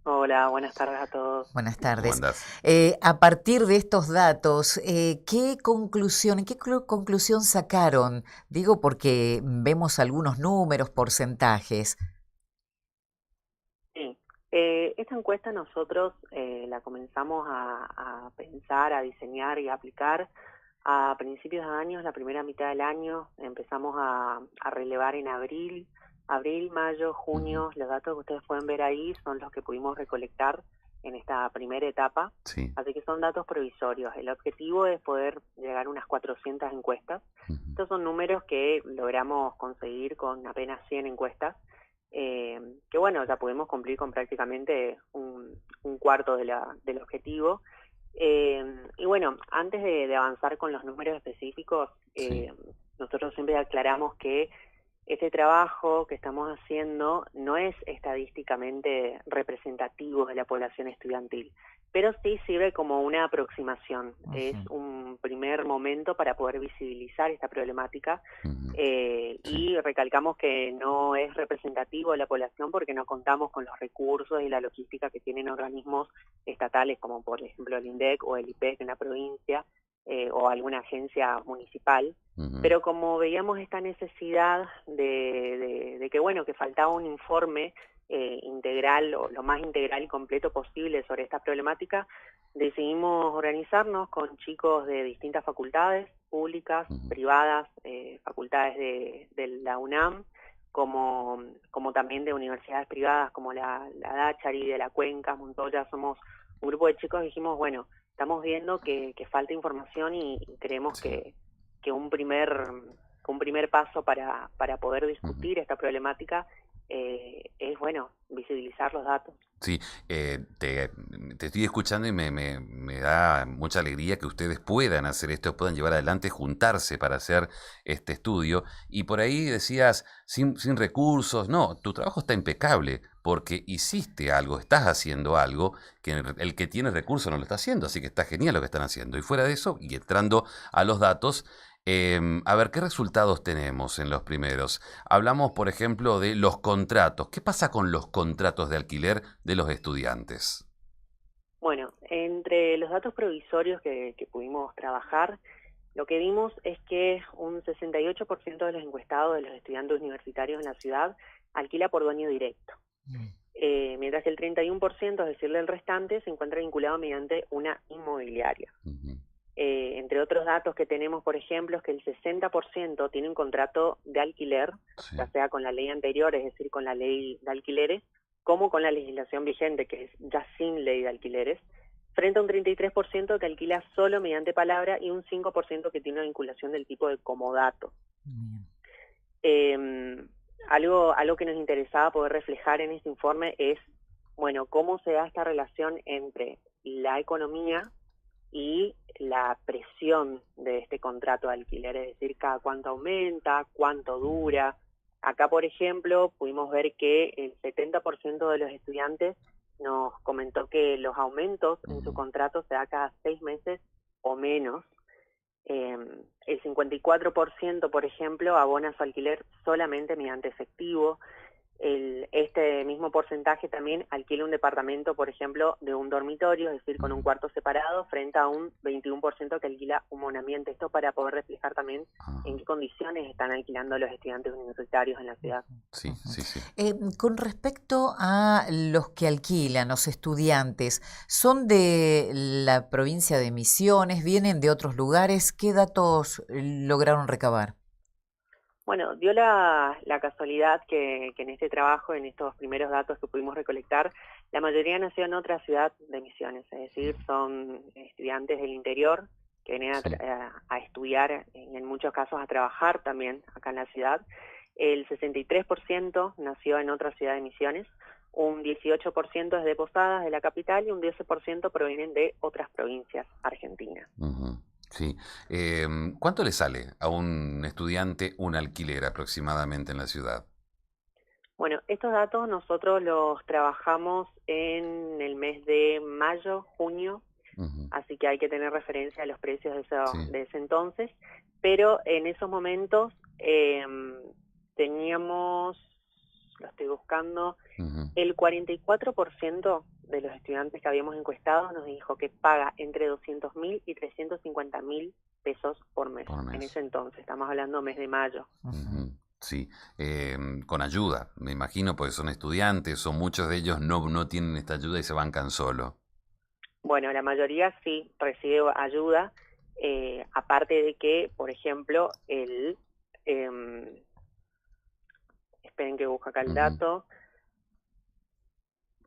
Hola, buenas tardes a todos. Buenas ¿Cómo tardes. andás? A partir de estos datos, ¿qué conclusión sacaron? Digo porque vemos algunos números, porcentajes. Sí, esta encuesta nosotros la comenzamos a pensar, a diseñar y a aplicar a principios de año, la primera mitad del año. Empezamos a relevar en abril, mayo, Ujú. junio. Los datos que ustedes pueden ver ahí son los que pudimos recolectar en esta primera etapa. Sí. Así que son datos provisorios. El objetivo es poder llegar a unas 400 encuestas. Ujú. Estos son números que logramos conseguir con apenas 100 encuestas, eh, que bueno, ya pudimos cumplir con prácticamente un cuarto del objetivo. Y bueno, antes de avanzar con los números específicos, Sí. nosotros siempre aclaramos que este trabajo que estamos haciendo no es estadísticamente representativo de la población estudiantil, pero sí sirve como una aproximación. Es Ujú. un primer momento para poder visibilizar esta problemática, Ujú. Sí. y recalcamos que no es representativo de la población porque no contamos con los recursos y la logística que tienen organismos estatales como por ejemplo el INDEC o el IPEC en la provincia, o alguna agencia municipal. Ujú. Pero como veíamos esta necesidad de que, bueno, que faltaba un informe integral o lo más integral y completo posible sobre esta problemática, decidimos organizarnos con chicos de distintas facultades, públicas, Ujú. privadas, facultades de la UNAM, como también de universidades privadas como la Dachari, de la Cuenca, Montoya. Somos un grupo de chicos y dijimos, bueno, estamos viendo que falta información y creemos Sí. que un primer paso para poder Ujú. discutir esta problemática es, bueno, visibilizar los datos. Sí, te estoy escuchando y me da mucha alegría que ustedes puedan hacer esto, puedan llevar adelante, juntarse para hacer este estudio. Y por ahí decías, sin recursos, no, tu trabajo está impecable porque hiciste algo, estás haciendo algo que el que tiene recursos no lo está haciendo, así que está genial lo que están haciendo. Y fuera de eso, y entrando a los datos, a ver, ¿qué resultados tenemos en los primeros? Hablamos, por ejemplo, de los contratos. ¿Qué pasa con los contratos de alquiler de los estudiantes? Bueno, entre los datos provisorios que pudimos trabajar, lo que vimos es que un 68% de los encuestados de los estudiantes universitarios en la ciudad alquila por dueño directo, Mm. mientras que el 31%, es decir, del restante, se encuentra vinculado mediante una inmobiliaria. Ujú. Entre otros datos que tenemos, por ejemplo, es que el 60% tiene un contrato de alquiler, Sí. ya sea con la ley anterior, es decir, con la ley de alquileres, como con la legislación vigente, que es ya sin ley de alquileres, frente a un 33% que alquila solo mediante palabra y un 5% que tiene una vinculación del tipo de comodato. Bien. Eh, algo que nos interesaba poder reflejar en este informe es, bueno, cómo se da esta relación entre la economía y la presión de este contrato de alquiler, es decir, cada cuánto aumenta, cuánto Ujú. dura. Acá, por ejemplo, pudimos ver que el 70% de los estudiantes nos comentó que los aumentos en su Ujú. contrato se da cada 6 meses o menos. Eh, el 54%, por ejemplo, abona su alquiler solamente mediante efectivo. Este mismo porcentaje también alquila un departamento, por ejemplo, de un dormitorio, es decir, con un Ujú. cuarto separado, frente a un 21% que alquila un monoambiente. Esto para poder reflejar también en Ajá. qué condiciones están alquilando los estudiantes universitarios en la ciudad. Sí, Ujú. sí, sí. Con respecto a los que alquilan, los estudiantes, ¿son de la provincia de Misiones? ¿Vienen de otros lugares? ¿Qué datos lograron recabar? Bueno, dio la casualidad que en este trabajo, en estos primeros datos que pudimos recolectar, la mayoría nació en otra ciudad de Misiones, es decir, son estudiantes del interior que vienen Sí. a estudiar y en muchos casos a trabajar también acá en la ciudad. El 63% nació en otra ciudad de Misiones, un 18% es de Posadas, de la capital, y un 10% provienen de otras provincias argentinas. Ujú. Sí. ¿Cuánto le sale a un estudiante un alquiler aproximadamente en la ciudad? Bueno, estos datos nosotros los trabajamos en el mes de mayo, junio, Ujú. así que hay que tener referencia a los precios Sí. de ese entonces, pero en esos momentos teníamos lo estoy buscando, Ujú. el 44% de los estudiantes que habíamos encuestado nos dijo que paga entre 200.000 y 350.000 pesos por mes. Por En mes. ese entonces, estamos hablando mes de mayo. Ujú. Sí, con ayuda, me imagino, porque son estudiantes o muchos de ellos no tienen esta ayuda y se bancan solo. Bueno, la mayoría sí recibe ayuda, aparte de que, por ejemplo, esperen que busco acá el Ujú. dato.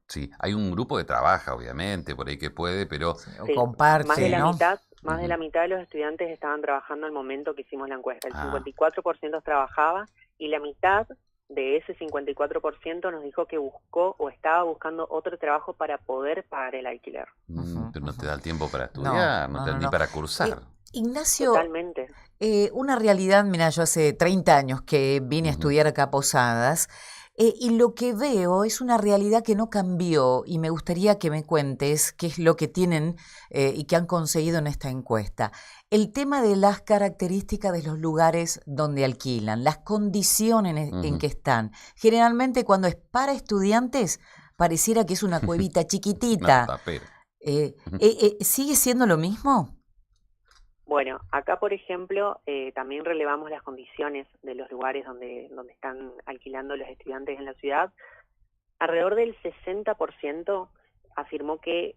Sí, hay un grupo que trabaja, obviamente, por ahí que puede, pero Sí, o Sí, más de comparte, la ¿no? mitad, más de ujú. la mitad de los estudiantes estaban trabajando al momento que hicimos la encuesta. El Ah, 54% trabajaba y la mitad de ese 54% nos dijo que buscó o estaba buscando otro trabajo para poder pagar el alquiler. Ujú, pero no te ujú. da el tiempo para No, estudiar, no no, te da no, ni no. para cursar. Ignacio, Totalmente. una realidad, mira, yo hace 30 años que vine a Ujú, estudiar acá a Posadas, y lo que veo es una realidad que no cambió y me gustaría que me cuentes qué es lo que tienen y que han conseguido en esta encuesta. El tema de las características de los lugares donde alquilan, las condiciones en que ujú. están. Generalmente cuando es para estudiantes pareciera que es una cuevita Una chiquitita. tapera. Ujú. ¿Sigue siendo lo mismo? Bueno, acá por ejemplo también relevamos las condiciones de los lugares donde están alquilando los estudiantes en la ciudad. Alrededor del 60% afirmó que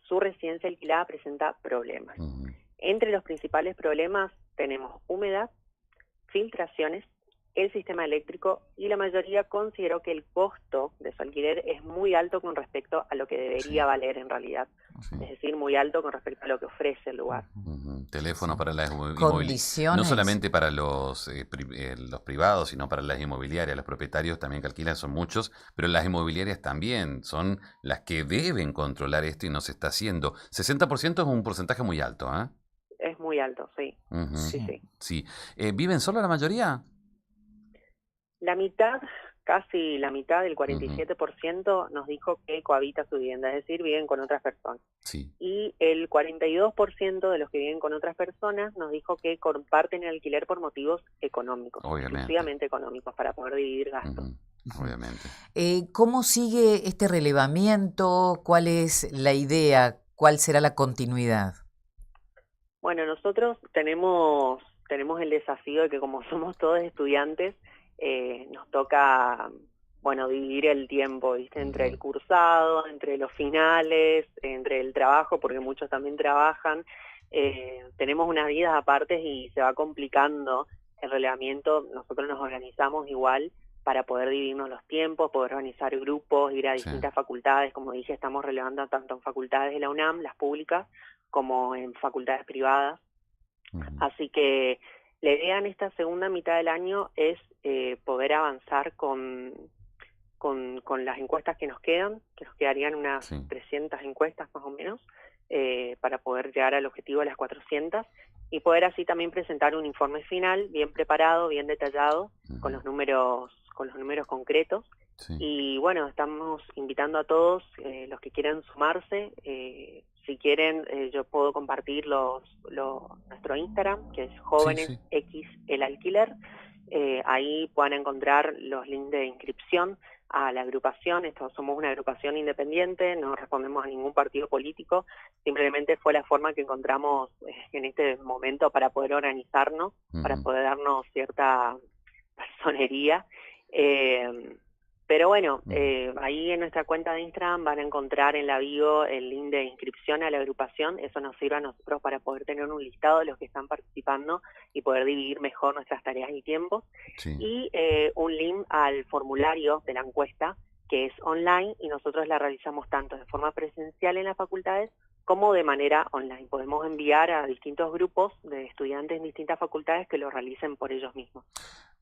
su residencia alquilada presenta problemas. Ujú. Entre los principales problemas tenemos humedad, filtraciones, el sistema eléctrico, y la mayoría consideró que el costo de su alquiler es muy alto con respecto a lo que Sí, debería valer en realidad. sí. Es decir, muy alto con respecto a lo que ofrece el lugar. Ujú. Teléfono Sí. para las inmobiliarias, no Condiciones. solamente para los privados, sino para las inmobiliarias. Los propietarios también que alquilan son muchos, pero las inmobiliarias también son las que deben controlar esto y no se está haciendo. 60% es un porcentaje muy alto, ¿eh? Es muy alto, sí, Ujú. sí, Sí. sí. Sí. ¿Viven solo la mayoría? La mitad, casi la mitad, del Ujú. 47%, nos dijo que cohabita su vivienda, es decir, viven con otras personas. Sí, Y el 42% de los que viven con otras personas nos dijo que comparten el alquiler por motivos económicos, obviamente. exclusivamente económicos, para poder dividir gastos. Ujú. Ujú. Obviamente. ¿Cómo sigue este relevamiento? ¿Cuál es la idea? ¿Cuál será la continuidad? Bueno, nosotros tenemos el desafío de que como somos todos estudiantes, nos toca, bueno, dividir el tiempo, ¿viste? Entre Ujú. el cursado, entre los finales, entre el trabajo, porque muchos también trabajan. Tenemos unas vidas aparte y se va complicando el relevamiento. Nosotros nos organizamos igual para poder dividirnos los tiempos, poder organizar grupos, ir a Sí. distintas facultades. Como dije, estamos relevando tanto en facultades de la UNAM, las públicas, como en facultades privadas. Ujú. Así que la idea en esta segunda mitad del año es poder avanzar con las encuestas que nos quedarían unas Sí. 300 encuestas más o menos, para poder llegar al objetivo de las 400 y poder así también presentar un informe final bien preparado, bien detallado, con Ujú. con los números concretos. Sí. Y bueno, estamos invitando a todos los que quieran sumarse. Si quieren, yo puedo compartir nuestro Instagram, que es Sí, sí. jóvenes x el alquiler. Ahí puedan encontrar los links de inscripción a la agrupación. Somos una agrupación independiente, no respondemos a ningún partido político, simplemente fue la forma que encontramos en este momento para poder organizarnos, para Ujú. poder darnos cierta personería. Pero bueno, Ujú. ahí en nuestra cuenta de Instagram van a encontrar en la bio el link de inscripción a la agrupación. Eso nos sirve a nosotros para poder tener un listado de los que están participando y poder dividir mejor nuestras tareas y tiempos. Sí. Y un link al formulario de la encuesta, que es online, y nosotros la realizamos tanto de forma presencial en las facultades como de manera online. Podemos enviar a distintos grupos de estudiantes en distintas facultades que lo realicen por ellos mismos.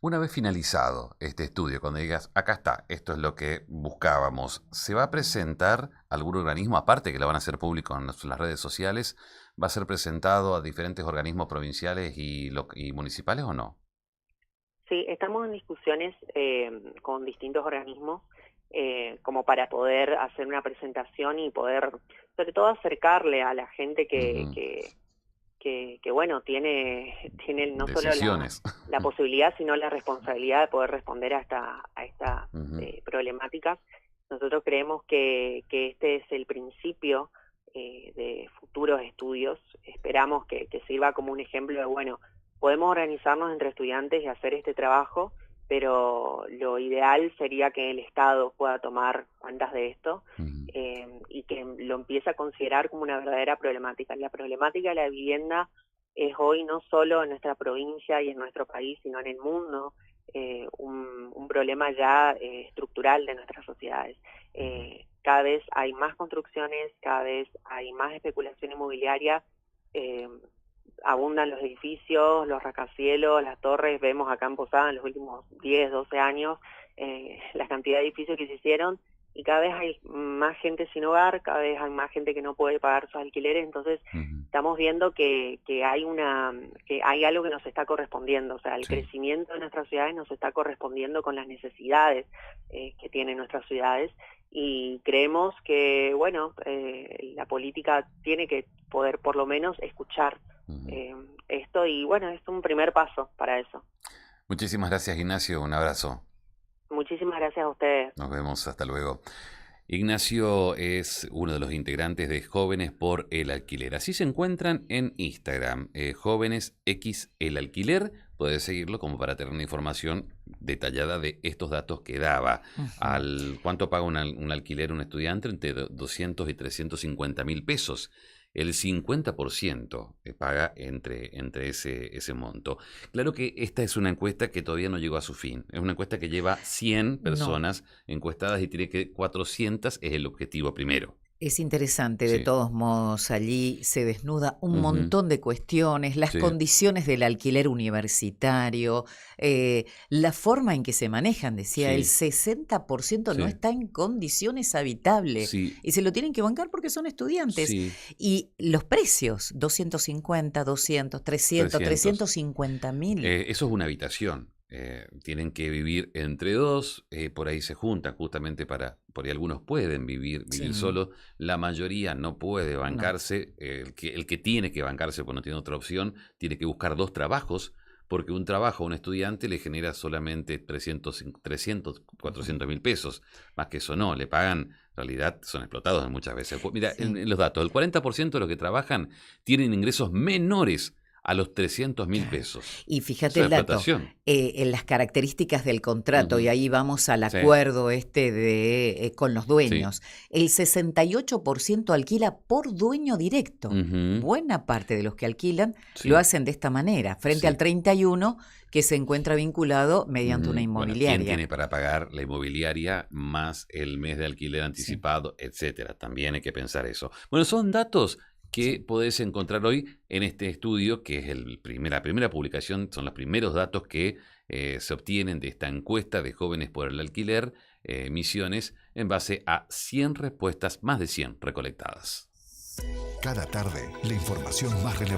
Una vez finalizado este estudio, cuando digas, acá está, esto es lo que buscábamos, ¿se va a presentar algún organismo, aparte que lo van a hacer público en las redes sociales, va a ser presentado a diferentes organismos provinciales y municipales o no? Sí, estamos en discusiones con distintos organismos como para poder hacer una presentación y poder, sobre todo, acercarle a la gente Ujú. que bueno, tiene no solo Decisiones. la posibilidad, sino la responsabilidad de poder responder a esta problemáticas. Nosotros creemos que este es el principio de futuros estudios. Esperamos que sirva como un ejemplo de, bueno, podemos organizarnos entre estudiantes y hacer este trabajo, pero lo ideal sería que el Estado pueda tomar cuentas de esto y que lo empiece a considerar como una verdadera problemática. La problemática de la vivienda es hoy no solo en nuestra provincia y en nuestro país, sino en el mundo, un problema ya estructural de nuestras sociedades. Cada vez hay más construcciones, cada vez hay más especulación inmobiliaria, abundan los edificios, los rascacielos, las torres. Vemos acá en Posada en los últimos 10, 12 años la cantidad de edificios que se hicieron, y cada vez hay más gente sin hogar, cada vez hay más gente que no puede pagar sus alquileres. Entonces estamos viendo que hay algo que nos está correspondiendo, o sea, el crecimiento de nuestras ciudades nos está correspondiendo con las necesidades que tienen nuestras ciudades, y creemos que, bueno, la política tiene que poder por lo menos escuchar esto, y bueno, es un primer paso para eso. Muchísimas gracias, Ignacio, un abrazo. Muchísimas gracias a ustedes. Nos vemos, hasta luego. Ignacio es uno de los integrantes de Jóvenes por el Alquiler. Así se encuentran en Instagram, Jóvenes X el Alquiler. Puedes seguirlo como para tener una información detallada de estos datos que daba. ¿Cuánto paga un alquiler un estudiante? Entre 200 y 350 mil pesos. El 50% paga entre ese monto. Claro que esta es una encuesta que todavía no llegó a su fin. Es una encuesta que lleva 100 personas encuestadas y tiene que 400 es el objetivo primero. Es interesante, de todos modos, allí se desnuda un montón de cuestiones, las condiciones del alquiler universitario, la forma en que se manejan, decía, el 60% no está en condiciones habitables y se lo tienen que bancar porque son estudiantes. Y los precios, 250, 200, 300, 350 mil. Eso es una habitación. Tienen que vivir entre dos, por ahí se juntan justamente por ahí algunos pueden vivir solos, la mayoría no puede bancarse, el que tiene que bancarse porque no tiene otra opción, tiene que buscar dos trabajos, porque un trabajo a un estudiante le genera solamente 300 400 mil pesos, más que eso no, le pagan, en realidad son explotados muchas veces. Mira, en los datos, el 40% de los que trabajan tienen ingresos menores a los 300 mil pesos. Y fíjate el dato, en las características del contrato, y ahí vamos al acuerdo con los dueños, el 68% alquila por dueño directo. Buena parte de los que alquilan lo hacen de esta manera, frente al 31% que se encuentra vinculado mediante una inmobiliaria. Bueno, ¿quién tiene para pagar la inmobiliaria más el mes de alquiler anticipado, etcétera? También hay que pensar eso. Bueno, son datos que podés encontrar hoy en este estudio, que es la primera publicación, son los primeros datos que se obtienen de esta encuesta de Jóvenes por el Alquiler, Misiones, en base a 100 respuestas, más de 100 recolectadas. Cada tarde, la información más relevante.